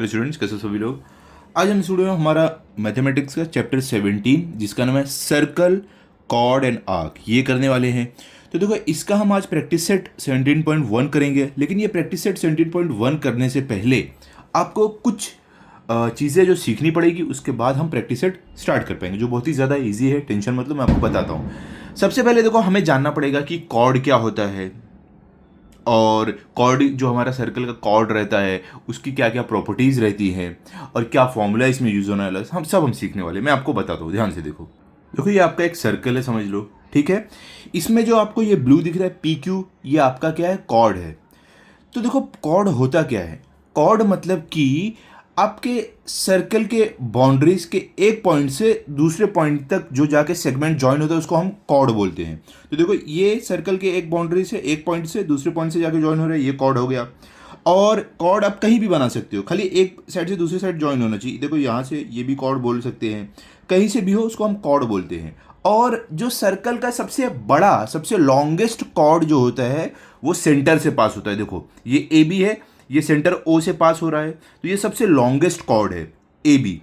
Hello students, कैसे सभी लोग। आज हम स्टूडियो में हमारा मैथमेटिक्स का चैप्टर 17 जिसका नाम है सर्कल, कॉर्ड एंड आर्क, ये करने वाले हैं। तो देखो, इसका हम आज प्रैक्टिस सेट 17.1 करेंगे। लेकिन ये प्रैक्टिस सेट 17.1 करने से पहले आपको कुछ चीज़ें जो सीखनी पड़ेगी, उसके बाद हम प्रैक्टिस सेट स्टार्ट कर पाएंगे, जो बहुत ही ज़्यादा ईजी है। टेंशन मतलब, मैं आपको बताता हूँ। सबसे पहले देखो, हमें जानना पड़ेगा कि कॉर्ड क्या होता है, और कॉर्ड जो हमारा सर्कल का कॉर्ड रहता है उसकी क्या क्या प्रॉपर्टीज़ रहती हैं, और क्या फॉर्मूला इसमें यूज़ होने वाला है, हम सीखने वाले। मैं आपको बताता हूँ, ध्यान से देखो। देखो, ये आपका एक सर्कल है, समझ लो, ठीक है। इसमें जो आपको ये ब्लू दिख रहा है PQ, ये आपका क्या है, कॉर्ड है। तो देखो, कॉर्ड होता क्या है। कॉर्ड मतलब कि आपके सर्कल के बाउंड्रीज के एक पॉइंट से दूसरे पॉइंट तक जो जाके सेगमेंट ज्वाइन होता है उसको हम कॉर्ड बोलते हैं। तो देखो, ये सर्कल के एक बाउंड्री से, एक पॉइंट से दूसरे पॉइंट से जाके ज्वाइन हो रहा है, ये कॉर्ड हो गया। और कॉर्ड आप कहीं भी बना सकते हो, खाली एक साइड से दूसरी साइड ज्वाइन होना चाहिए। देखो, यहाँ से ये भी कॉर्ड बोल सकते हैं, कहीं से भी हो उसको हम कॉर्ड बोलते हैं। और जो सर्कल का सबसे बड़ा, सबसे लॉन्गेस्ट कॉर्ड जो होता है वो सेंटर से पास होता है। देखो, ये AB है, ये सेंटर O से पास हो रहा है, तो ये सबसे लॉन्गेस्ट कॉर्ड है AB।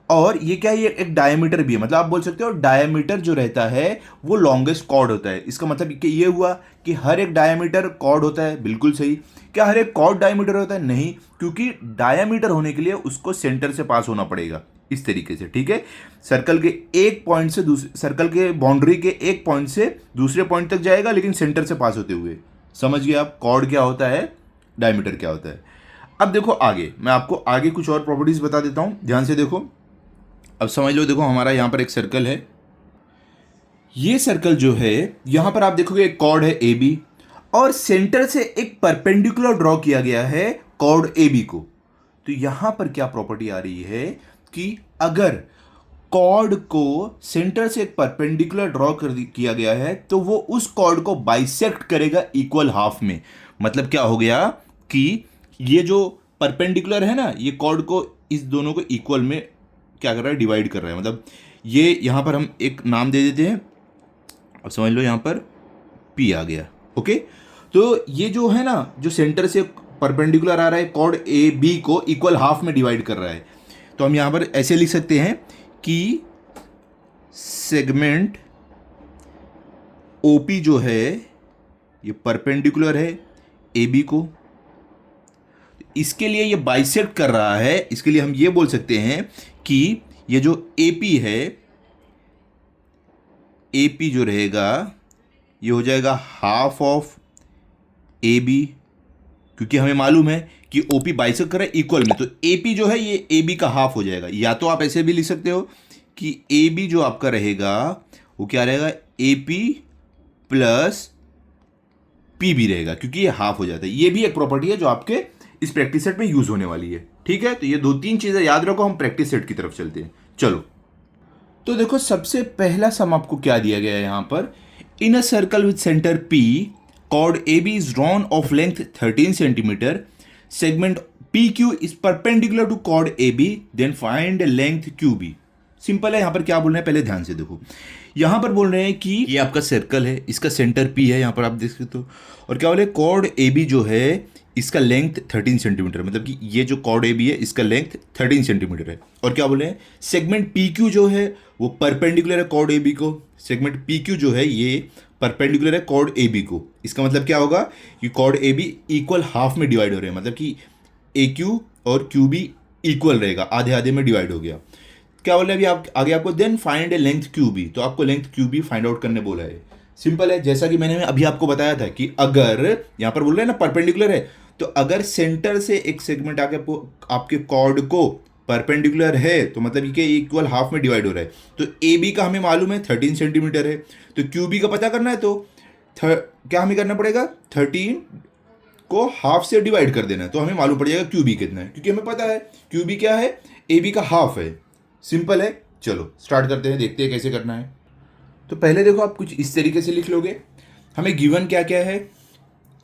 और ये क्या है, ये एक डायमीटर भी है, मतलब आप बोल सकते हो डायमीटर जो रहता है वो लॉन्गेस्ट कॉर्ड होता है। इसका मतलब कि ये हुआ कि हर एक डायमीटर कॉर्ड होता है, बिल्कुल सही। क्या हर एक कॉर्ड डायमीटर होता है? नहीं, क्योंकि डायमीटर होने के लिए उसको सेंटर से पास होना पड़ेगा, इस तरीके से, ठीक है। सर्कल के एक पॉइंट से दूसरे, सर्कल के बाउंड्री के एक पॉइंट से दूसरे पॉइंट तक जाएगा, लेकिन सेंटर से पास होते हुए। समझ गए आप कॉर्ड क्या होता है, डायमीटर क्या होता है। अब देखो आगे, मैं आपको आगे कुछ और प्रॉपर्टीज बता देता हूं, ध्यान से देखो। अब समझ लो, देखो हमारा यहां पर एक सर्कल है। ये सर्कल जो है, यहां पर आप देखोगे एक कॉर्ड है AB, और सेंटर से एक परपेंडिकुलर ड्रॉ किया गया है कॉर्ड AB को। तो यहां पर क्या प्रॉपर्टी आ रही है कि अगर कॉर्ड को सेंटर से एक परपेंडिकुलर ड्रॉ किया गया है तो वो उस कॉर्ड को बाइसेक्ट करेगा इक्वल हाफ में। मतलब क्या हो गया कि ये जो परपेंडिकुलर है ना, ये कॉर्ड को, इस दोनों को इक्वल में क्या कर रहा है, डिवाइड कर रहा है। मतलब ये यहां पर हम एक नाम दे देते हैं, अब समझ लो यहां पर P आ गया, ओके। तो ये जो है ना, जो सेंटर से परपेंडिकुलर आ रहा है, कॉर्ड AB को इक्वल हाफ में डिवाइड कर रहा है। तो हम यहां पर ऐसे लिख सकते हैं कि सेगमेंट OP जो है ये परपेंडिकुलर है AB को, इसके लिए ये बाइसेक्ट कर रहा है। इसके लिए हम ये बोल सकते हैं कि ये जो AP है, AP जो रहेगा ये हो जाएगा हाफ ऑफ AB, क्योंकि हमें मालूम है कि OP बाइसेक्ट कर रहा है इक्वल में, तो AP जो है ये AB का हाफ हो जाएगा। या तो आप ऐसे भी लिख सकते हो कि AB जो आपका रहेगा वो क्या रहेगा, AP प्लस PB रहेगा, क्योंकि ये हाफ हो जाता है। ये भी एक प्रॉपर्टी है जो आपके इस प्रैक्टिस सेट में यूज होने वाली है, ठीक है। तो ये 2-3 चीजें याद रखो, हम प्रैक्टिस सेट की तरफ चलते हैं, चलो। तो देखो, सबसे पहला सम आपको क्या दिया गया है यहां पर, in a circle with centre P, chord AB is drawn of length 13 centimetre, segment PQ is perpendicular to chord AB, then find length QB। Simple है। यहां पर क्या बोल रहे हैं, पहले ध्यान से देखो। यहां पर बोल रहे हैं कि ये आपका सर्कल है, इसका सेंटर P है, यहां पर आप देख सकते हो। और क्या बोले, कॉर्ड AB जो है इसका लेंथ 13 सेंटीमीटर, मतलब कि ये जो कॉर्ड AB है इसका लेंथ 13 सेंटीमीटर है। और क्या बोले हैं, सेगमेंट PQ जो है वो परपेंडिकुलर है कॉर्ड AB को। सेगमेंट PQ जो है ये परपेंडिकुलर है कॉर्ड AB को। इसका मतलब क्या होगा कि कॉर्ड AB इक्वल हाफ में डिवाइड हो रहे हैं, मतलब कि AQ और QB इक्वल रहेगा, आधे आधे में डिवाइड हो गया। क्या बोले अभी आप आगे, आपको देन फाइंड ए लेंथ QB, तो आपको लेंथ QB फाइंड आउट करने बोला है। सिंपल है, जैसा कि मैंने अभी आपको बताया था कि अगर यहां पर बोल रहे हैं ना परपेंडिकुलर है, तो अगर सेंटर से एक सेगमेंट आके आपके कॉर्ड को परपेंडिकुलर है, तो मतलब कि इक्वल हाफ में डिवाइड हो रहा है। तो AB का हमें मालूम है 13 सेंटीमीटर है, तो QB का पता करना है, तो क्या हमें करना पड़ेगा, 13 को हाफ से डिवाइड कर देना है, तो हमें मालूम पड़ जाएगा QB कितना है, क्योंकि हमें पता है QB क्या है, AB का हाफ है। सिंपल है। चलो स्टार्ट करते हैं, देखते हैं कैसे करना है। तो पहले देखो, आप कुछ इस तरीके से लिख लोगे। हमें गिवन क्या क्या है,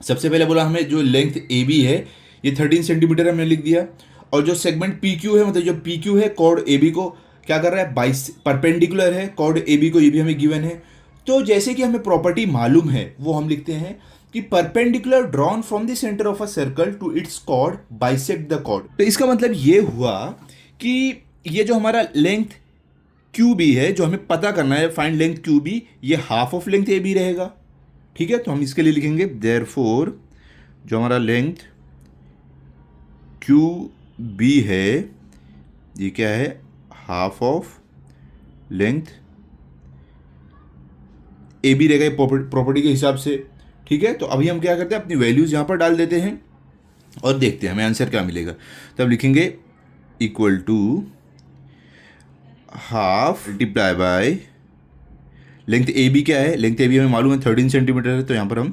सबसे पहले बोला हमें जो लेंथ AB है ये 13 सेंटीमीटर हमने लिख दिया, और जो सेगमेंट PQ है, मतलब जो PQ है कॉर्ड AB को क्या कर रहा है, 22 परपेंडिकुलर है कॉर्ड AB को, ये भी हमें गिवन है। तो जैसे कि हमें प्रॉपर्टी मालूम है वो हम लिखते हैं कि perpendicular drawn from the centre of a circle to its chord bisect the chord. तो इसका मतलब ये हुआ कि ये जो हमारा लेंथ क्यू बी है, जो हमें पता करना है फाइंड लेंथ क्यू बी, ये half of length A B रहेगा। ठीक है, तो हम इसके लिए लिखेंगे देयरफॉर जो हमारा लेंथ क्यू बी है ये क्या है, half of length A B रहेगा प्रॉपर्टी के हिसाब से। ठीक है, तो अभी हम क्या करते हैं, अपनी वैल्यूज़ यहाँ पर डाल देते हैं और देखते हैं हमें आंसर क्या मिलेगा। तो अब लिखेंगे equal to half multiply by length A B क्या है, लेंथ ए बी हमें मालूम है 13 सेंटीमीटर है, तो यहाँ पर हम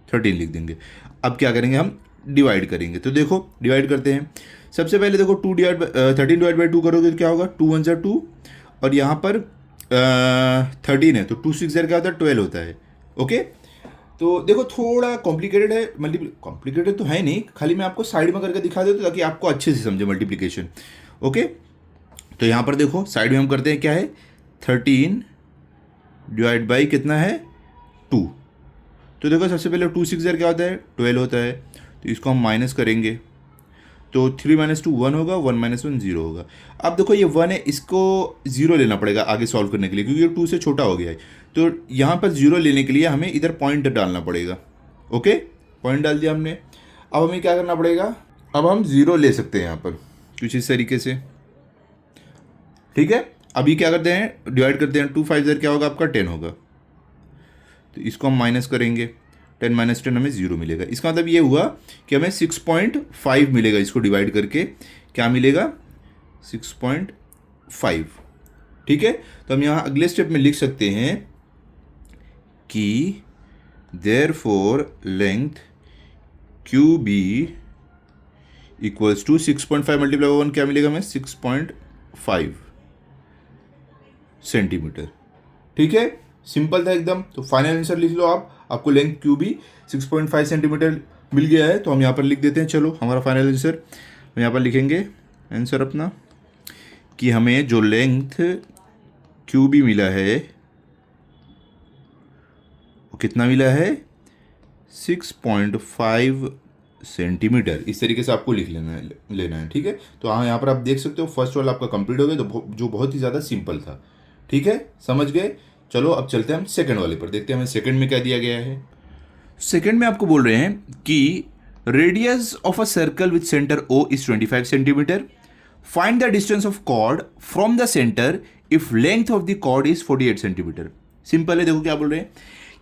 13 लिख देंगे। अब क्या करेंगे, हम डिवाइड करेंगे। तो देखो डिवाइड करते हैं। सबसे पहले देखो 13 डिवाइड बाई 2 करोगे तो क्या होगा, 2 1 ज़ा 2 और यहाँ पर 13 है तो 2 6 ज़ा क्या होता है 12 होता है। ओके, तो देखो थोड़ा कॉम्प्लिकेटेड है, कॉम्प्लिकेटेड तो है नहीं, खाली मैं आपको साइड में करके दिखा देता हूँ ताकि आपको अच्छे से समझे मल्टीप्लिकेशन। ओके, तो यहाँ पर देखो साइड में हम करते हैं क्या है, 13 डिवाइड बाई कितना है 2। तो देखो सबसे पहले 2 6 ज़ा क्या होता है 12 होता है, तो इसको हम माइनस करेंगे तो 3 - 2 1 होगा, 1 - 1 0 होगा। अब देखो ये 1 है, इसको 0 लेना पड़ेगा आगे सॉल्व करने के लिए क्योंकि ये 2 से छोटा हो गया है। तो यहाँ पर 0 लेने के लिए हमें इधर पॉइंट डालना पड़ेगा। ओके, पॉइंट डाल दिया हमने। अब हमें क्या करना पड़ेगा, अब हम 0 ले सकते हैं यहाँ पर कुछ इस तरीके से। ठीक है, अभी क्या करते हैं, डिवाइड करते हैं, 2 5 ज़ा क्या होगा आपका 10 होगा, तो इसको हम माइनस करेंगे, 10 - 10 हमें 0 मिलेगा। इसका मतलब ये हुआ कि हमें 6.5 मिलेगा, इसको डिवाइड करके क्या मिलेगा 6.5। ठीक है, तो हम यहाँ अगले स्टेप में लिख सकते हैं कि therefore length Q B equals to 6.5 multiply 1 क्या मिलेगा हमें 6.5 सेंटीमीटर। ठीक है, सिंपल था एकदम। तो फाइनल आंसर लिख लो आप, आपको लेंथ क्यू बी 6.5 सेंटीमीटर मिल गया है। तो हम यहाँ पर लिख देते हैं, चलो हमारा फाइनल आंसर हम यहाँ पर लिखेंगे आंसर अपना कि हमें जो लेंथ क्यू बी मिला है वो कितना मिला है 6.5 सेंटीमीटर। इस तरीके से आपको लिख लेना है। ठीक है, तो हाँ यहाँ पर आप देख सकते हो फर्स्ट वाला आपका कंप्लीट हो गया, तो जो बहुत ही ज़्यादा सिंपल था। ठीक है, समझ गए। चलो अब चलते हैं हम सेकंड वाले पर, देखते हैं हमें सेकंड में क्या दिया गया है। सेकंड में आपको बोल रहे हैं कि radius of a circle with centre O is 25 centimetre, find the distance of chord from the centre if length of the chord is 48 centimetre. Simple है, देखो क्या बोल रहे हैं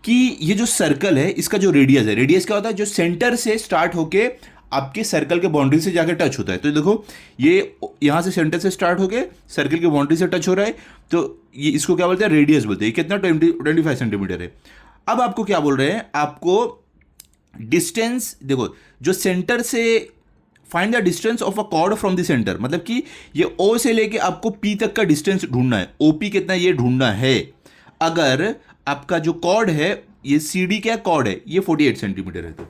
कि ये जो सर्कल है इसका जो रेडियस है, रेडियस क्या होता है, जो सेंटर से स्टार्ट होके आपके सर्कल के बाउंड्री से जाकर टच होता है। तो देखो ये यहाँ से सेंटर से स्टार्ट होके सर्कल के बाउंड्री से टच हो रहा है, तो ये इसको क्या बोलते हैं रेडियस बोलते हैं। कितना 25 सेंटीमीटर है। अब आपको क्या बोल रहे हैं, आपको डिस्टेंस देखो, जो सेंटर से find the distance of a cord from the centre, मतलब कि ये O से लेके आपको P तक का डिस्टेंस ढूंढना है। OP कितना ये ढूंढना है। अगर आपका जो कॉर्ड है ये CD क्या कॉर्ड है, ये 48 सेंटीमीटर है। तो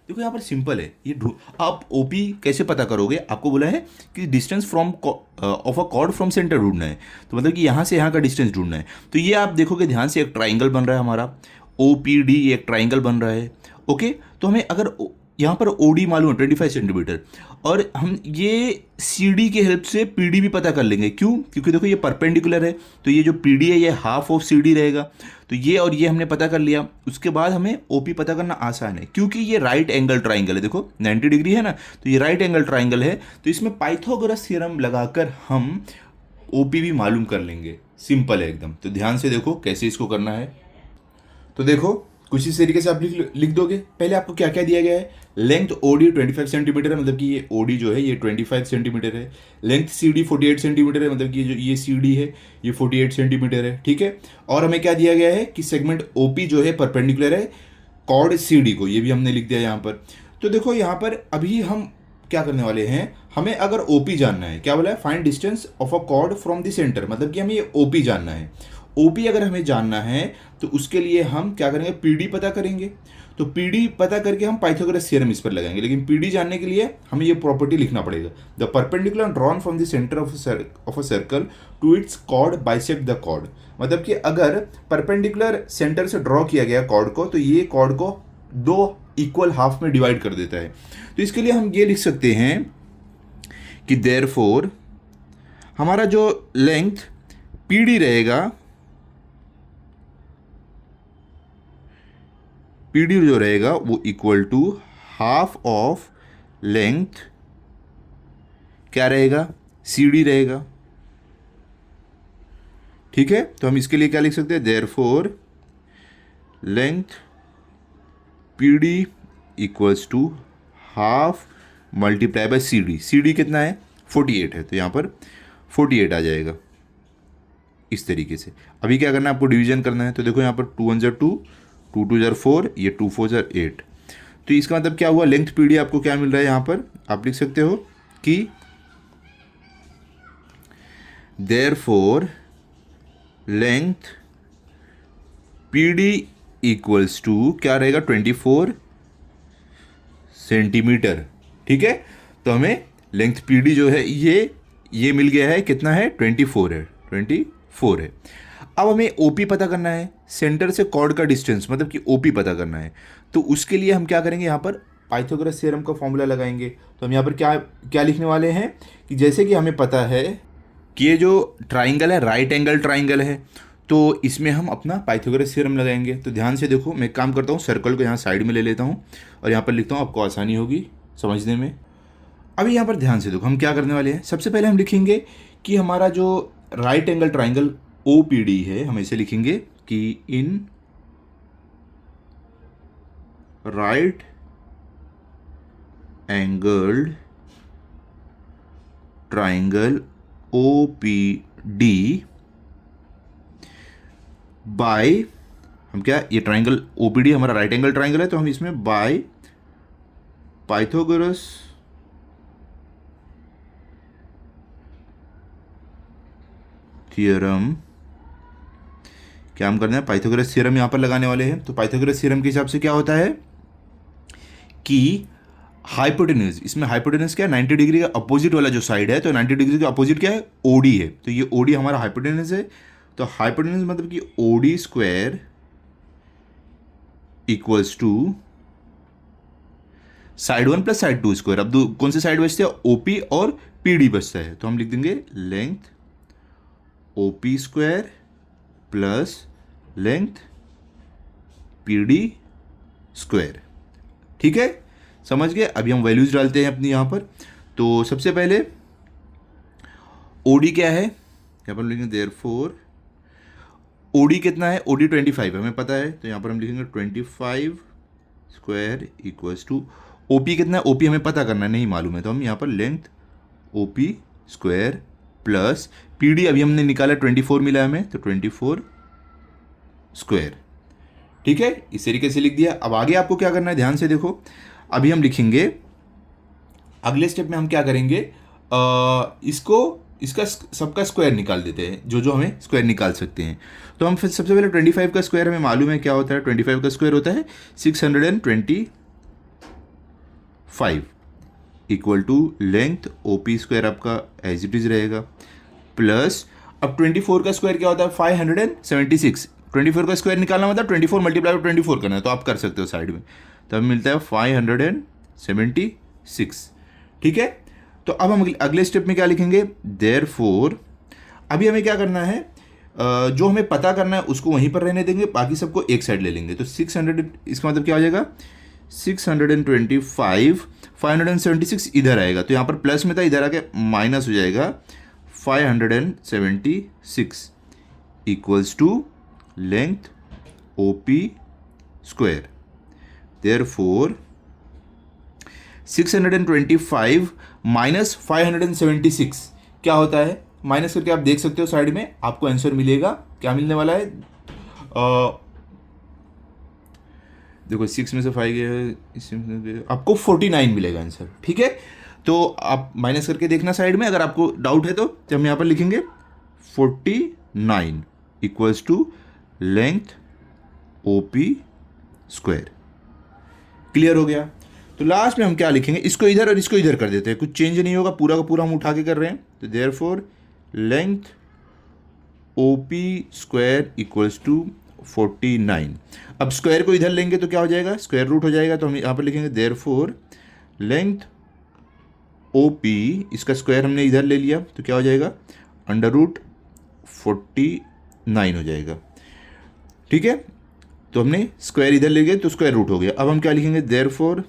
देखो यहाँ पर सिंपल है, ये आप OP कैसे पता करोगे, आपको बोला है कि distance from of a cord from centre ढूंढना है। तो मतलब कि यहाँ से यहाँ का डिस्टेंस ढूंढना है। तो ये आप देखोगे ध्यान से, एक ट्राइंगल बन रहा है हमारा OPD, एक ट्राइंगल बन रहा है। ओके, तो हमें अगर यहाँ पर OD मालूम है 25 सेंटीमीटर, और हम ये CD की हेल्प से PD भी पता कर लेंगे। क्यों, क्योंकि देखो ये परपेंडिकुलर है, तो ये जो PD है ये हाफ ऑफ CD रहेगा। तो ये और ये हमने पता कर लिया। उसके बाद हमें OP पता करना आसान है क्योंकि ये राइट एंगल ट्राइंगल है। देखो 90 डिग्री है ना, तो ये राइट एंगल ट्राइंगल है, तो इसमें पाइथागोरस थ्योरम लगाकर हम OP भी मालूम कर लेंगे। सिंपल है एकदम। तो ध्यान से देखो कैसे इसको करना है। तो देखो कुछ इस तरीके से आप लिख दोगे। पहले आपको क्या क्या दिया गया है, लेंथ OD 25 सेंटीमीटर है, मतलब कि ये OD जो है ये 25 सेंटीमीटर है। लेंथ CD 48 सेंटीमीटर है, मतलब कि जो ये CD है ये 48 सेंटीमीटर है। ठीक है, और हमें क्या दिया गया है कि सेगमेंट OP जो है परपेंडिकुलर है कॉर्ड CD को, ये भी हमने लिख दिया यहाँ पर। तो देखो यहाँ पर अभी हम क्या करने वाले हैं, हमें अगर OP जानना है, क्या बोला है, find distance of a cord from the centre, मतलब कि हमें ये OP जानना है। OP अगर हमें जानना है तो उसके लिए हम क्या करेंगे, PD पता करेंगे। तो PD पता करके हम पाइथागोरस थ्योरम इस पर लगाएंगे। लेकिन PD जानने के लिए हमें ये प्रॉपर्टी लिखना पड़ेगा, the perpendicular drawn from the centre of a circle to its chord bisect the chord. मतलब कि अगर परपेंडिकुलर सेंटर से ड्रॉ किया गया कॉर्ड को, तो ये कॉर्ड को दो इक्वल हाफ में डिवाइड कर देता है। तो इसके लिए हम ये लिख सकते हैं कि देयरफॉर हमारा जो लेंथ पीडी रहेगा, पीडी जो रहेगा वो equal to half of length क्या रहेगा, सीडी रहेगा। ठीक है, तो हम इसके लिए क्या लिख सकते हैं, therefore length PD equals to half multiply by CD. CD कितना है, 48 है, तो यहाँ पर 48 आ जाएगा इस तरीके से। अभी क्या करना है, आपको डिवीजन करना है। तो देखो यहाँ पर 2 1 2, 2 2 4, ये 2 4 8। तो इसका मतलब क्या हुआ, लेंथ पीडी आपको क्या मिल रहा है, यहाँ पर आप लिख सकते हो कि therefore length PD equals to क्या रहेगा, 24 सेंटीमीटर। ठीक है, तो हमें लेंथ पीडी जो है ये मिल गया है, कितना है, 24 है, 24 है। अब हमें ओपी पता करना है, सेंटर से कॉर्ड का डिस्टेंस, मतलब कि ओपी पता करना है। तो उसके लिए हम क्या करेंगे, यहाँ पर पाइथागोरस थ्योरम का फॉर्मूला लगाएंगे। तो हम यहाँ पर क्या क्या लिखने वाले हैं कि जैसे कि हमें पता है कि ये जो ट्राइंगल है राइट एंगल ट्राइंगल है, तो इसमें हम अपना पाइथागोरस थ्योरम लगाएंगे। तो ध्यान से देखो, मैं एक काम करता हूँ, सर्कल को यहाँ साइड में ले लेता हूँ और यहाँ पर लिखता हूँ, आपको आसानी होगी समझने में। अभी यहाँ पर ध्यान से देखो, हम क्या करने वाले हैं, सबसे पहले हम लिखेंगे कि हमारा जो right angle triangle O P D है, हम ऐसे लिखेंगे कि in right angled triangle O P D by, हम क्या, ये ट्राइंगल ओपीडी हमारा राइट एंगल ट्राइंगल है, तो हम इसमें बाय पाइथागोरस थ्योरम, क्या हम करना है, पाइथागोरस थ्योरम यहां पर लगाने वाले हैं। तो पाइथागोरस थ्योरम के हिसाब से क्या होता है कि हाइपोटेन्यूज, इसमें हाइपोटेन्यूज क्या है, 90 डिग्री का अपोजिट वाला जो साइड है, तो 90 डिग्री का अपोजिट क्या है, ओडी है। तो ये ओडी हमारा हाइपोटेन्यूज है। तो हाइपोटेन्यूज मतलब कि OD square equals to side 1 plus side 2 square. अब कौन से साइड बचते हैं, ओपी और पीडी बचता है, तो हम लिख देंगे length OP square plus length PD square. ठीक है, समझ गए। अभी हम वैल्यूज डालते हैं अपनी यहाँ पर। तो सबसे पहले ओडी क्या है, यहाँ पर लिखेंगे देयरफॉर ओडी कितना है, ओडी 25 है, हमें पता है, तो यहाँ पर हम लिखेंगे 25 स्क्वायर इक्वल्स टू ओपी कितना है, ओपी हमें पता करना है, नहीं मालूम है, तो हम यहाँ पर length OP square plus PD अभी हमने निकाला 24 मिला हमें, तो 24 स्क्वायर। ठीक है, इस तरीके से लिख दिया। अब आगे आपको क्या करना है, ध्यान से देखो। अभी हम लिखेंगे, अगले स्टेप में हम क्या करेंगे, इसका सबका स्क्वायर निकाल देते हैं, जो जो हमें स्क्वायर निकाल सकते हैं। तो हम फिर सबसे पहले 25 का स्क्वायर हमें मालूम है क्या होता है, 25 का स्क्वायर होता है 625 equal to length OP square आपका एज इट इज रहेगा, प्लस अब 24 का स्क्वायर क्या होता है, 576। 24 का स्क्वायर निकालना मतलब 24 मल्टीप्लाई 24 करना है, तो आप कर सकते हो साइड में, तब मिलता है 576। ठीक है, तो अब हम अगले स्टेप में क्या लिखेंगे, देयरफॉर अभी हमें क्या करना है, जो हमें पता करना है उसको वहीं पर रहने देंगे, बाकी सबको एक साइड ले लेंगे। तो 600, इसका मतलब क्या हो जाएगा, 625, 576 इधर आएगा, तो यहाँ पर प्लस में था, इधर आके माइनस हो जाएगा, 576 equals to length OP square. Therefore 625 minus 576 क्या होता है, माइनस करके आप देख सकते हो साइड में, आपको आंसर मिलेगा, क्या मिलने वाला है, देखो 6 में से 5 गया, आपको 49 मिलेगा आंसर। ठीक है, तो आप माइनस करके देखना साइड में, अगर आपको डाउट है तो हम यहाँ पर लिखेंगे 49 equals to length OP square. Clear हो गया। तो लास्ट में हम क्या लिखेंगे, इसको इधर और इसको इधर कर देते हैं, कुछ चेंज नहीं होगा, पूरा का पूरा हम उठा के कर रहे हैं। तो therefore length O P square equals to 49। अब स्क्वायर को इधर लेंगे तो क्या हो जाएगा, स्क्वायर रूट हो जाएगा, तो हम यहाँ पर लिखेंगे देयरफॉर लेंथ ओ पी, इसका स्क्वायर हमने इधर ले लिया तो क्या हो जाएगा, अंडर रूट 49 हो जाएगा। ठीक है, तो हमने स्क्वायर इधर ले गए तो स्क्वायर रूट हो गया। अब हम क्या लिखेंगे, therefore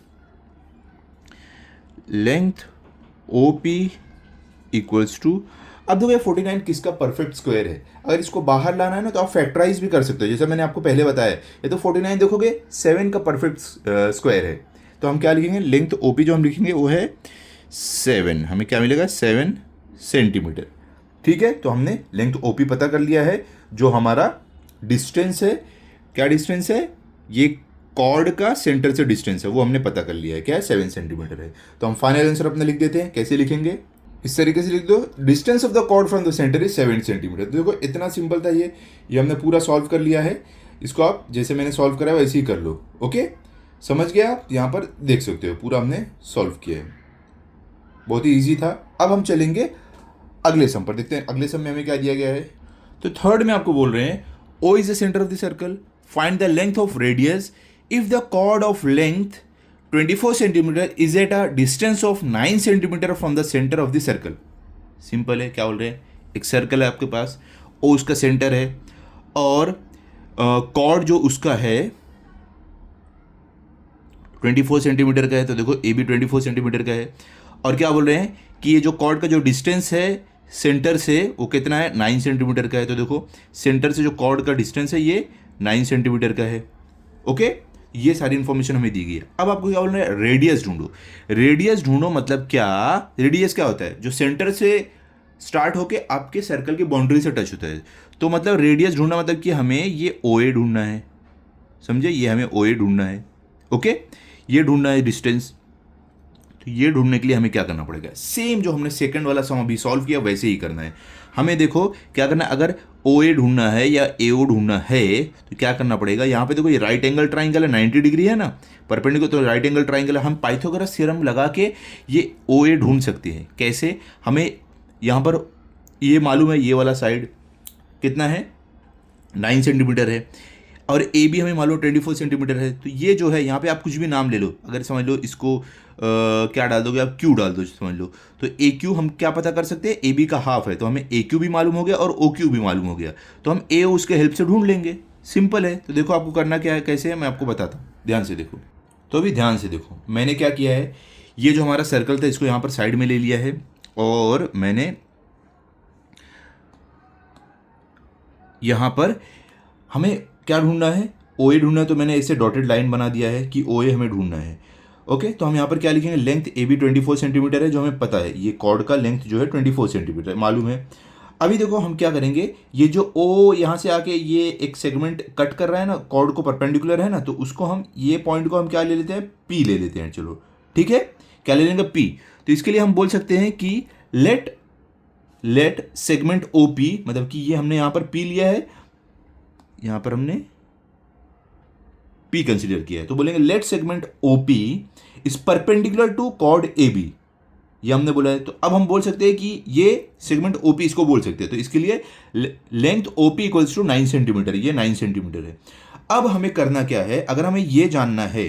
length O P equals to, अब देखो ये 49 किसका परफेक्ट स्क्वायर है। अगर इसको बाहर लाना है ना तो आप फैक्टराइज भी कर सकते हो, जैसे मैंने आपको पहले बताया। ये तो 49 देखोगे 7 का परफेक्ट स्क्वायर है, तो हम क्या लिखेंगे, लेंथ ओ पी जो हम लिखेंगे वो है 7, हमें क्या मिलेगा 7 सेंटीमीटर। ठीक है, तो हमने लेंथ ओ पी पता कर लिया है। जो हमारा डिस्टेंस है, क्या डिस्टेंस है, ये कॉर्ड का सेंटर से डिस्टेंस है, वो हमने पता कर लिया है, क्या है 7 सेंटीमीटर है। तो हम फाइनल आंसर अपना लिख देते हैं। कैसे लिखेंगे, इस तरीके से लिख दो, distance of the chord from the centre is 7 centimetre. तो देखो इतना सिंपल था ये हमने पूरा सॉल्व कर लिया है। इसको आप जैसे मैंने सॉल्व करा वैसे ही कर लो। ओके, समझ गया आप, यहाँ पर देख सकते हो पूरा हमने सॉल्व किया है, बहुत ही ईजी था। अब हम चलेंगे अगले सम पर, देखते हैं अगले सम में हमें क्या दिया गया है। तो थर्ड में आपको बोल रहे हैं O is the centre of the circle, find the length of radius if the chord of length 24 centimetre is at a distance of 9 centimetre from the centre of the circle. Simple है, क्या बोल रहे हैं, एक circle है आपके पास, O उसका centre है और कॉर्ड जो उसका है 24 सेंटीमीटर का है। तो देखो ए भी 24 सेंटीमीटर का है, और क्या बोल रहे हैं कि ये जो कॉर्ड का जो डिस्टेंस है सेंटर से वो कितना है, 9 सेंटीमीटर का है। तो देखो सेंटर से जो कॉर्ड का डिस्टेंस है ये 9 सेंटीमीटर का है। ओके, ये सारी इन्फॉर्मेशन हमें दी गई है। अब आपको क्या बोल रहे हैं, रेडियस ढूंढो। रेडियस ढूंढो मतलब क्या, रेडियस क्या होता है, जो सेंटर से स्टार्ट होके आपके सर्कल की बाउंड्री से टच होता है। तो मतलब रेडियस ढूंढना मतलब कि हमें ये ओ ए ढूंढना है, समझे, ये हमें ओ ए ढूंढना है। ओके, ये ढूंढना है डिस्टेंस। तो ये ढूंढने के लिए हमें क्या करना पड़ेगा, सेम जो हमने सेकंड वाला सम अभी सॉल्व किया वैसे ही करना है। हमें देखो क्या करना है, अगर ओ ए ढूंढना है या ए ओ ढूंढना है तो क्या करना पड़ेगा, यहाँ पे देखो ये राइट एंगल ट्राइंगल है, 90 डिग्री है ना परपेंडिकुलर, तो राइट एंगल ट्राइंगल है। हम पाइथागोरस थ्योरम लगा के ये ओ ए ढूंढ सकते हैं। कैसे, हमें यहाँ पर ये मालूम है ये वाला साइड कितना है 9 सेंटीमीटर है, और ए बी हमें मालूम 24 सेंटीमीटर है। तो ये जो है यहाँ पे आप कुछ भी नाम ले लो, अगर समझ लो इसको क्या डाल दोगे आप, क्यू डाल दो समझ लो। तो ए क्यू हम क्या पता कर सकते हैं, ए बी का हाफ है, तो हमें ए क्यू भी मालूम हो गया और ओ क्यू भी मालूम हो गया, तो हम ए उसके हेल्प से ढूंढ लेंगे। सिंपल है। तो देखो आपको करना क्या है, कैसे है मैं आपको बताता हूँ, ध्यान से देखो। तो अभी ध्यान से देखो मैंने क्या किया है, ये जो हमारा सर्कल था इसको यहाँ पर साइड में ले लिया है, और मैंने यहाँ पर हमें क्या ढूंढना है, ओ ए ढूंढना है। तो मैंने ऐसे डॉटेड लाइन बना दिया है कि ओ ए हमें ढूंढना है। ओके, तो हम यहाँ पर क्या लिखेंगे, लेंथ ए बी 24 सेंटीमीटर है, जो हमें पता है ये कॉर्ड का लेंथ जो है 24 सेंटीमीटर मालूम है। अभी देखो हम क्या करेंगे, ये जो ओ यहाँ से आके ये एक सेगमेंट कट कर रहा है ना, कॉर्ड को परपेंडिकुलर है ना, तो उसको हम ये पॉइंट को हम क्या ले लेते हैं, पी ले लेते हैं। चलो ठीक है, क्या ले लेंगे, पी। तो इसके लिए हम बोल सकते हैं कि लेट सेगमेंट ओ पी, मतलब कि ये हमने यहाँ पर पी लिया है, यहाँ पर हमने P कंसीडर किया है, तो बोलेंगे let segment OP is perpendicular to chord AB, ये हमने बोला है। तो अब हम बोल सकते हैं कि ये सेगमेंट OP इसको बोल सकते हैं। तो इसके लिए length OP equals to 9 centimetre, ये 9 सेंटीमीटर है। अब हमें करना क्या है, अगर हमें ये जानना है,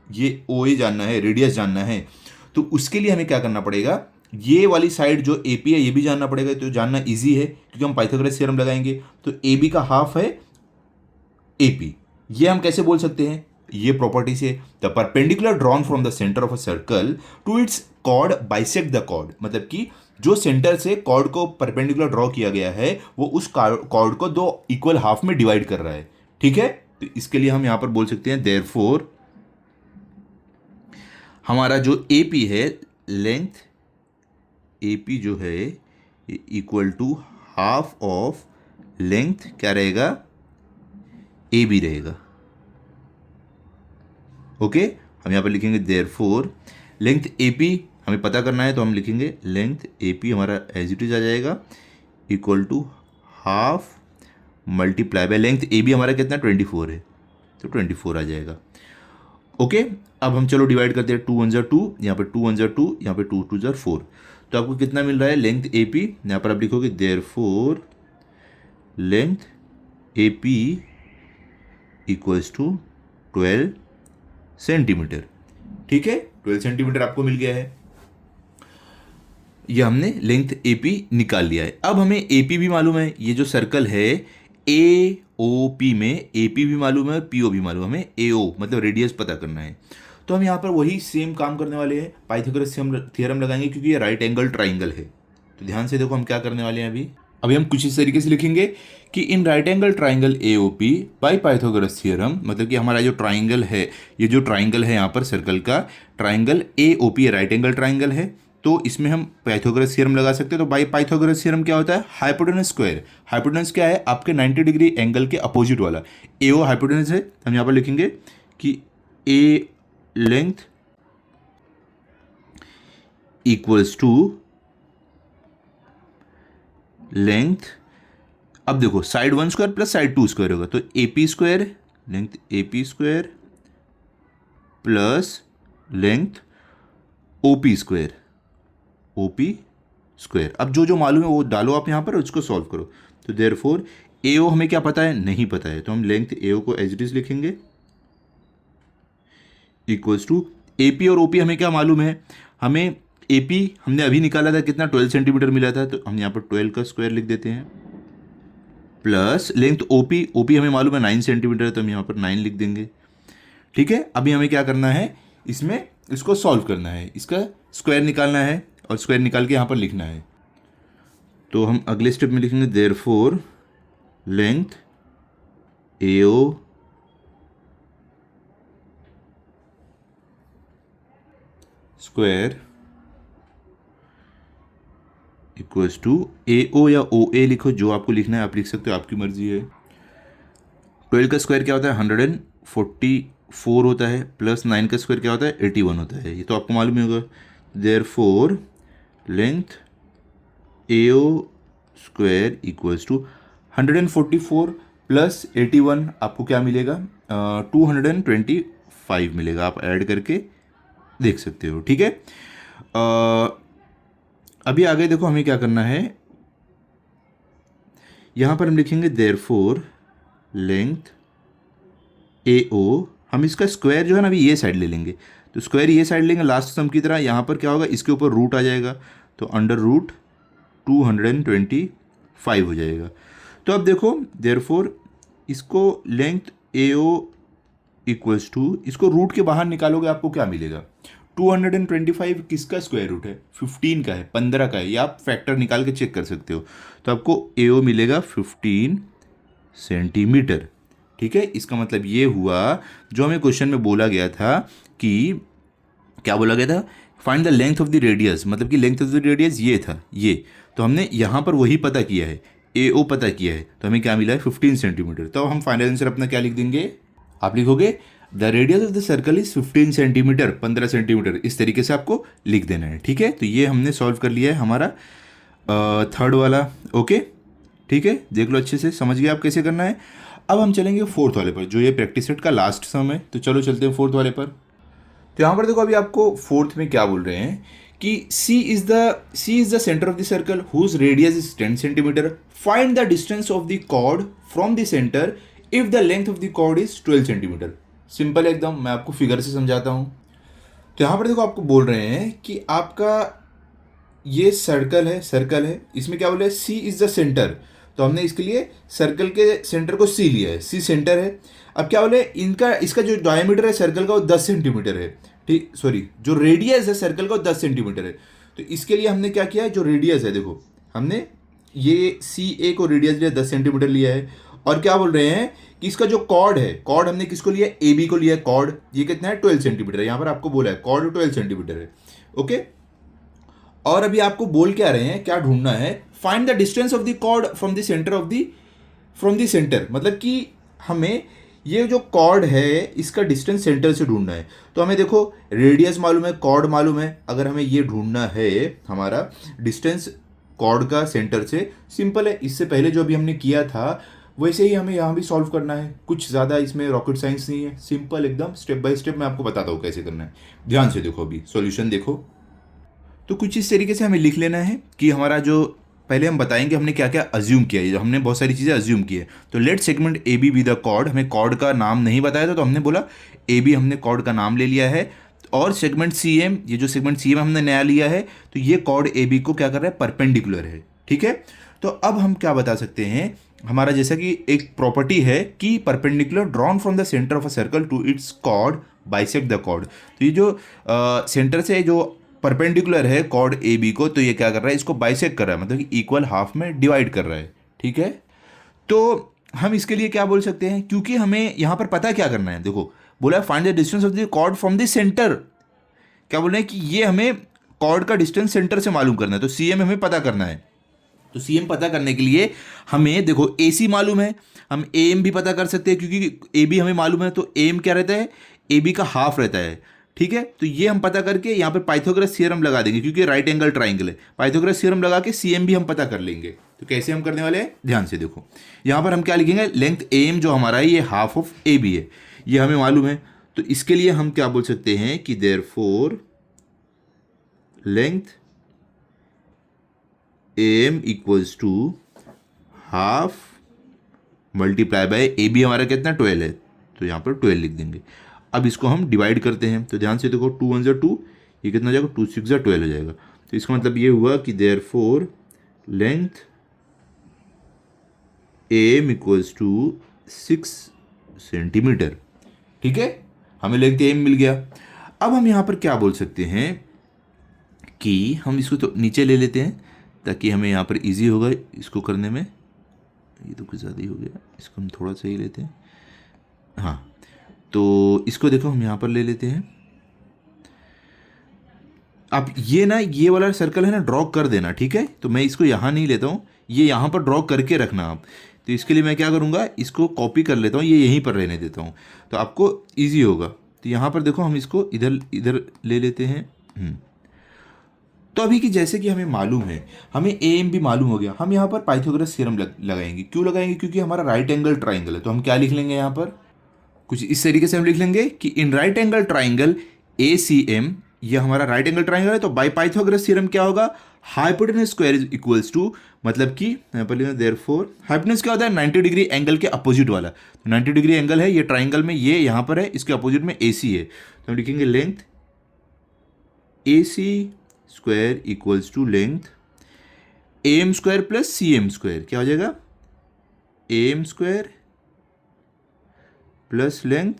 ये OA जानना है, रेडियस जानना है, तो उसके लिए हमें क्या करना पड़ेगा, ये वाली साइड जो AP है ये भी जानना पड़ेगा। तो जानना ईजी है क्योंकि हम पाइथागोरस थ्योरम लगाएंगे। तो AB का हाफ है AP, ये हम कैसे बोल सकते हैं, ये प्रॉपर्टी से, the perpendicular drawn from the centre of a circle to its chord bisect the chord, मतलब कि जो सेंटर से कॉर्ड को परपेंडिकुलर ड्रॉ किया गया है वो उस कॉर्ड को दो इक्वल हाफ में डिवाइड कर रहा है। ठीक है, तो इसके लिए हम यहां पर बोल सकते हैं देयरफॉर हमारा जो AP है, लेंथ AP जो है equal to half of length क्या रहेगा, AB रहेगा। ओके, हम यहाँ पर लिखेंगे देयरफॉर लेंथ AP हमें पता करना है, तो हम लिखेंगे लेंथ AP हमारा एज इट इज आ जाएगा equal to half multiply by length AB हमारा कितना 24 है, तो 24 आ जाएगा। ओके, अब हम चलो डिवाइड करते हैं, 2 1 ज़ा 2, यहाँ पर 2 1 ज़ा 2, यहाँ पर 2 2 ज़ा 4, तो आपको कितना मिल रहा है लेंथ AP, यहाँ पर आप लिखोगे therefore length A P equals to 12 centimetre. ठीक है, 12 सेंटीमीटर आपको मिल गया है। ये हमने लेंथ ए पी निकाल लिया है। अब हमें ए पी भी मालूम है, ये जो सर्कल है ए ओ पी में ए पी भी मालूम है, पी ओ भी मालूम है, हमें ए ओ मतलब रेडियस पता करना है। तो हम यहाँ पर वही सेम काम करने वाले हैं, पाइथागोरस से हम थ्योरम लगाएंगे क्योंकि ये राइट एंगल ट्राइंगल है। तो ध्यान से देखो हम क्या करने वाले हैं। अभी हम कुछ इस तरीके से लिखेंगे कि in right angle triangle A O P by Pythagoras theorem, मतलब कि हमारा जो ट्राइंगल है, ये जो ट्राइंगल है यहाँ पर सर्कल का triangle A O P right angle triangle है, तो इसमें हम पाइथागोरस थ्योरम लगा सकते हैं। तो बाई पाइथागोरस थ्योरम क्या होता है, हाइपोटेनस स्क्वायर। हाइपोटेनस क्या है, आपके 90 डिग्री एंगल के अपोजिट वाला ए ओ हाइपोटेनस है। हम यहाँ पर लिखेंगे कि A length equals to length, अब देखो side 1 square plus side 2 square होगा, तो A P square, length A P square plus length O P square, O P square. अब जो जो मालूम है वो डालो आप यहाँ पर और उसको सॉल्व करो। तो देयरफॉर ए ओ हमें क्या पता है, नहीं पता है, तो हम लेंथ ए ओ को एज इट इज लिखेंगे इक्वल्स टू ए पी और ओ पी हमें क्या मालूम है, हमें ए पी हमने अभी निकाला था कितना, 12 सेंटीमीटर मिला था, तो हम यहाँ पर 12 का स्क्वायर लिख देते हैं प्लस लेंथ ओ पी हमें मालूम है 9 सेंटीमीटर, तो हम यहाँ पर 9 लिख देंगे। ठीक है, अभी हमें क्या करना है, इसमें इसको सॉल्व करना है, इसका स्क्वायर निकालना है और स्क्वायर निकाल के यहाँ पर लिखना है। तो हम अगले स्टेप में लिखेंगे therefore length A O square equals to A O या ओ ए लिखो, जो आपको लिखना है आप लिख सकते हो, आपकी मर्जी है। 12 का स्क्वायर क्या होता है 144 होता है, प्लस 9 का स्क्वायर क्या होता है 81 होता है, ये तो आपको मालूम ही होगा। Therefore length A O square equals to 144 plus 81 आपको क्या मिलेगा, 225 मिलेगा, आप ऐड करके देख सकते हो। ठीक है, अभी आगे देखो हमें क्या करना है, यहाँ पर हम लिखेंगे देयरफॉर लेंथ ए ओ, हम इसका स्क्वायर जो है ना अभी ये साइड ले लेंगे, तो स्क्वायर ये साइड लेंगे लास्ट सम की तरह, यहाँ पर क्या होगा इसके ऊपर रूट आ जाएगा, तो अंडर रूट 225 हो जाएगा। तो अब देखो देयरफॉर इसको length A O equals to, इसको रूट के बाहर निकालोगे आपको क्या मिलेगा, 225 किसका स्क्वायर रूट है, 15 का है, 15 का है, या आप फैक्टर निकाल के चेक कर सकते हो। तो आपको ए ओ मिलेगा 15 सेंटीमीटर। ठीक है, इसका मतलब ये हुआ जो हमें क्वेश्चन में बोला गया था कि क्या बोला गया था, find the length of the radius, मतलब कि लेंथ ऑफ द रेडियस ये था ये, तो हमने यहाँ पर वही पता किया है, ए ओ पता किया है, तो हमें क्या मिला है 15 सेंटीमीटर। तो हम फाइनल आंसर अपना क्या लिख देंगे, आप लिखोगे the radius of the circle is 15 centimetre, 15 centimetre, इस तरीके से आपको लिख देना है। ठीक है, तो ये हमने सॉल्व कर लिया है हमारा थर्ड वाला। ओके, ठीक है, देख लो अच्छे से, समझ गए आप कैसे करना है। अब हम चलेंगे फोर्थ वाले पर, जो ये प्रैक्टिस सेट का लास्ट सम है, तो चलो चलते हैं फोर्थ वाले पर। तो यहाँ पर देखो अभी आपको फोर्थ में क्या बोल रहे हैं कि C is the centre of the circle whose radius is 10 centimetre, find the distance of the chord from the centre if the length of the chord is 12 centimetre. Simple एकदम, मैं आपको फिगर से समझाता हूँ। तो यहाँ पर देखो आपको बोल रहे हैं कि आपका ये सर्कल है, इसमें क्या बोल रहे हैं, C इज द सेंटर, तो हमने इसके लिए सर्कल के सेंटर को C लिया है, C सेंटर है। अब क्या बोले, इसका जो डायमीटर है सर्कल का वो 10 सेंटीमीटर है, ठीक, सॉरी, जो रेडियस है सर्कल का वो 10 सेंटीमीटर है। तो इसके लिए हमने क्या किया है, जो रेडियस है देखो, हमने ये सी ए को रेडियस लिया 10 सेंटीमीटर लिया है, और क्या बोल रहे हैं कि इसका जो कॉर्ड है, कॉर्ड हमने किसको लिया है, ए बी को लिया है कॉर्ड, ये कितना है 12 सेंटीमीटर, यहाँ पर आपको बोला है कॉर्ड 12 सेंटीमीटर है। ओके, और अभी आपको बोल क्या रहे हैं, क्या ढूंढना है, find the distance of the chord from the centre, मतलब कि हमें ये जो कॉर्ड है इसका डिस्टेंस सेंटर से ढूंढना है। तो हमें देखो रेडियस मालूम है, कॉर्ड मालूम है, अगर हमें ये ढूंढना है हमारा डिस्टेंस कॉर्ड का सेंटर से, सिंपल है, इससे पहले जो अभी हमने किया था वैसे ही हमें यहाँ भी सॉल्व करना है, कुछ ज़्यादा इसमें रॉकेट साइंस नहीं है, सिंपल एकदम स्टेप बाय स्टेप मैं आपको बताता हूँ कैसे करना है। ध्यान से देखो, अभी सॉल्यूशन देखो। तो कुछ इस तरीके से हमें लिख लेना है कि हमारा जो पहले हम बताएंगे हमने क्या क्या अज्यूम किया है। हमने बहुत सारी चीज़ें अज्यूम की है। तो let segment A B the chord, हमें कॉर्ड का नाम नहीं बताया था तो हमने बोला ए बी, हमने कॉर्ड का नाम ले लिया है। और सेगमेंट सी एम, ये जो सेगमेंट सी एम हमने नया लिया है, तो ये कॉर्ड ए बी को क्या कर रहा है, परपेंडिकुलर है। ठीक है, तो अब हम क्या बता सकते हैं, हमारा जैसा कि एक प्रॉपर्टी है कि perpendicular drawn from the centre of a circle to its chord bisect the chord. तो ये जो सेंटर से जो परपेंडिकुलर है कॉर्ड ए बी को, तो ये क्या कर रहा है, इसको बाइसेक्ट कर रहा है, मतलब कि इक्वल हाफ में डिवाइड कर रहा है। ठीक है, तो हम इसके लिए क्या बोल सकते हैं, क्योंकि हमें यहाँ पर पता क्या करना है, देखो बोला find the distance of the chord from the centre. क्या बोल रहे हैं कि ये हमें कॉर्ड का डिस्टेंस सेंटर से मालूम करना है, तो सी एम हमें पता करना है। तो सी एम पता करने के लिए हमें देखो ए सी मालूम है, हम ए एम भी पता कर सकते हैं, क्योंकि ए बी हमें मालूम है, तो ए एम क्या रहता है, ए बी का हाफ रहता है। ठीक है, तो ये हम पता करके यहाँ पर पाइथागोरस थ्योरम लगा देंगे, क्योंकि राइट एंगल ट्राइंगल है, पाइथागोरस थ्योरम लगा के सी एम भी हम पता कर लेंगे। तो कैसे हम करने वाले हैं, ध्यान से देखो, यहाँ पर हम क्या लिखेंगे, लेंथ ए एम जो हमारा है ये हाफ ऑफ ए बी है, ये हमें मालूम है। तो इसके लिए हम क्या बोल सकते हैं कि therefore length M equals to half multiply by A B, हमारा कितना 12 है, तो यहाँ पर 12 लिख देंगे। अब इसको हम डिवाइड करते हैं, तो ध्यान से देखो 2 1 2, ये कितना हो जाएगा, 2 6 12 हो जाएगा। तो इसका मतलब ये हुआ कि therefore length M equals to 6 centimetre. ठीक है, हमें लेंथ एम मिल गया। अब हम यहाँ पर क्या बोल सकते हैं कि हम इसको तो नीचे ले लेते हैं, ताकि हमें यहाँ पर इजी होगा इसको करने में। ये तो कुछ ज़्यादा ही हो गया, इसको हम थोड़ा सा ही लेते हैं। हाँ, तो इसको देखो हम यहाँ पर ले लेते हैं। अब ये ना, ये वाला सर्कल है ना, ड्रॉ कर देना। ठीक है, तो मैं इसको यहाँ नहीं लेता हूँ, ये यहाँ पर ड्रॉ करके रखना आप। तो इसके लिए मैं क्या करूँगा, इसको कॉपी कर लेता हूँ, ये यहीं पर रहने देता हूँ, तो आपको ईजी होगा। तो यहाँ पर देखो हम इसको इधर इधर ले लेते हैं। तो अभी की जैसे कि हमें मालूम है, हमें ए एम भी मालूम हो गया, हम यहाँ पर पाइथागोरस थ्योरम लगाएंगे। क्यों लगाएंगे, क्योंकि हमारा राइट एंगल ट्राइंगल है। तो हम क्या लिख लेंगे यहाँ पर, कुछ इस तरीके से हम लिख लेंगे कि in right angle triangle A C M, ये हमारा राइट एंगल ट्राइंगल है, तो बाय पाइथागोरस थ्योरम क्या होगा, hypotenuse square is equals to, मतलब कि यहाँ पर लिखना देयरफॉर हाइपोटेनस क्या होता है, 90 डिग्री एंगल के अपोजिट वाला। तो 90 डिग्री एंगल है ये ट्राइंगल में, ये यहाँ पर है, इसके अपोजिट में ए सी है। तो हम लिखेंगे length A C square equals to length A M square plus C M square, क्या हो जाएगा, A M square plus length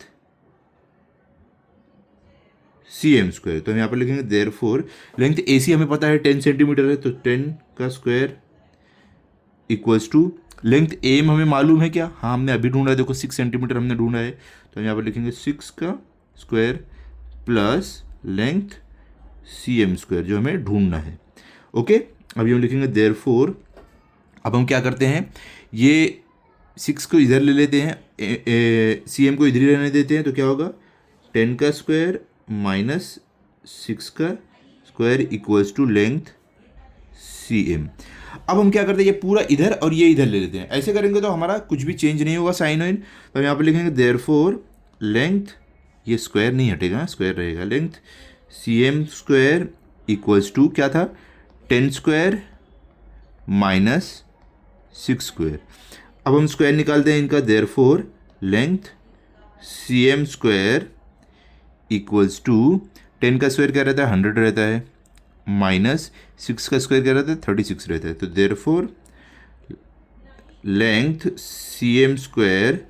C M square. तो हम यहाँ पर लिखेंगे देयरफॉर लेंथ ए सी हमें पता है 10 सेंटीमीटर है, तो 10 का square equals to length M हमें मालूम है क्या, हाँ हमने अभी ढूंढा है, देखो 6 सेंटीमीटर हमने ढूंढा है। तो हम यहाँ पर लिखेंगे 6 का square plus length C M square जो हमें ढूंढना है। ओके, अभी हम लिखेंगे देयरफॉर, अब हम क्या करते हैं, ये 6 को इधर ले लेते हैं, सी एम को इधर ही रहने देते हैं, तो क्या होगा 10 का स्क्वायर माइनस 6 का square equals to length C M. अब हम क्या करते हैं, ये पूरा इधर और ये इधर ले लेते हैं, ऐसे करेंगे तो हमारा कुछ भी चेंज नहीं होगा साइन वाइन। तो हम यहाँ पर लिखेंगे देयरफॉर लेंथ, ये स्क्वायर नहीं हटेगा, स्क्वायर रहेगा, length C M square equals to क्या था, 10 स्क्वायर माइनस 6 स्क्वायर। अब हम स्क्वायर निकालते हैं इनका, therefore length C M square equals to 10 का स्क्वायर क्या रहता है, 100 रहता है, माइनस 6 का स्क्वायर क्या रहता है, 36 रहता है। तो therefore length C M square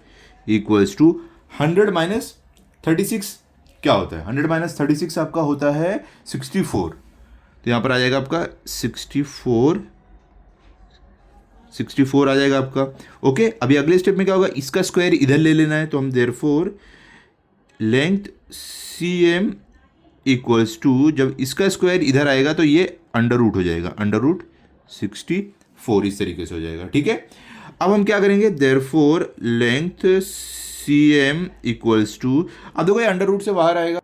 equals to 100 minus 36 क्या होता है, 100 माइनस 36 आपका होता है 64। तो यहाँ पर आ जाएगा आपका 64 आ जाएगा आपका। ओके, अभी अगले स्टेप में क्या होगा, इसका स्क्वायर इधर ले लेना है, तो हम therefore length C M equals to, जब इसका स्क्वायर इधर आएगा तो ये अंडर रूट हो जाएगा, अंडर रूट 64 इस तरीके से हो जाएगा। ठीक है, अब हम क्या करेंगे, therefore length C M equals to, अब देखो ये अंडर रूट से बाहर आएगा,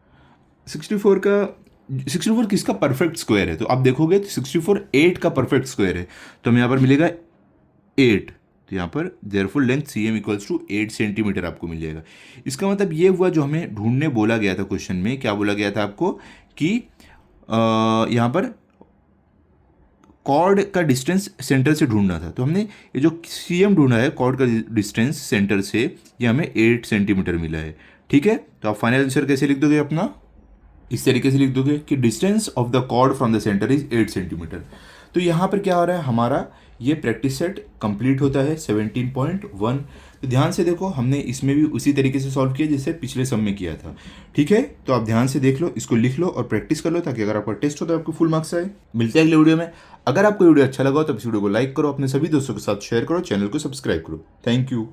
64 किसका परफेक्ट स्क्वायर है, तो आप देखोगे तो 64 8 का परफेक्ट स्क्वायर है, तो हमें यहाँ पर मिलेगा 8। तो यहाँ पर therefore length C M equals to 8 centimetre आपको मिल जाएगा। इसका मतलब ये हुआ जो हमें ढूंढने बोला गया था क्वेश्चन में, क्या बोला गया था आपको कि यहाँ पर कॉर्ड का डिस्टेंस सेंटर से ढूंढना था। तो हमने ये जो CM ढूंढा है कॉर्ड का डिस्टेंस सेंटर से, ये हमें 8 सेंटीमीटर मिला है। ठीक है, तो आप फाइनल आंसर कैसे लिख दोगे अपना, इस तरीके से लिख दोगे कि distance of the chord from the centre is 8 centimetre. तो यहाँ पर क्या हो रहा है, हमारा ये प्रैक्टिस सेट कंप्लीट होता है 17.1। तो ध्यान से देखो, हमने इसमें भी उसी तरीके से सॉल्व किया जैसे पिछले सम में किया था। ठीक है, तो आप ध्यान से देख लो, इसको लिख लो और प्रैक्टिस कर लो, ताकि अगर आपका टेस्ट हो तो आपको फुल मार्क्स आए। मिलते हैं अगले वीडियो में। अगर आपको वीडियो अच्छा लगा हो तो इस वीडियो को लाइक करो, अपने सभी दोस्तों के साथ शेयर करो, चैनल को सब्सक्राइब करो। Thank you.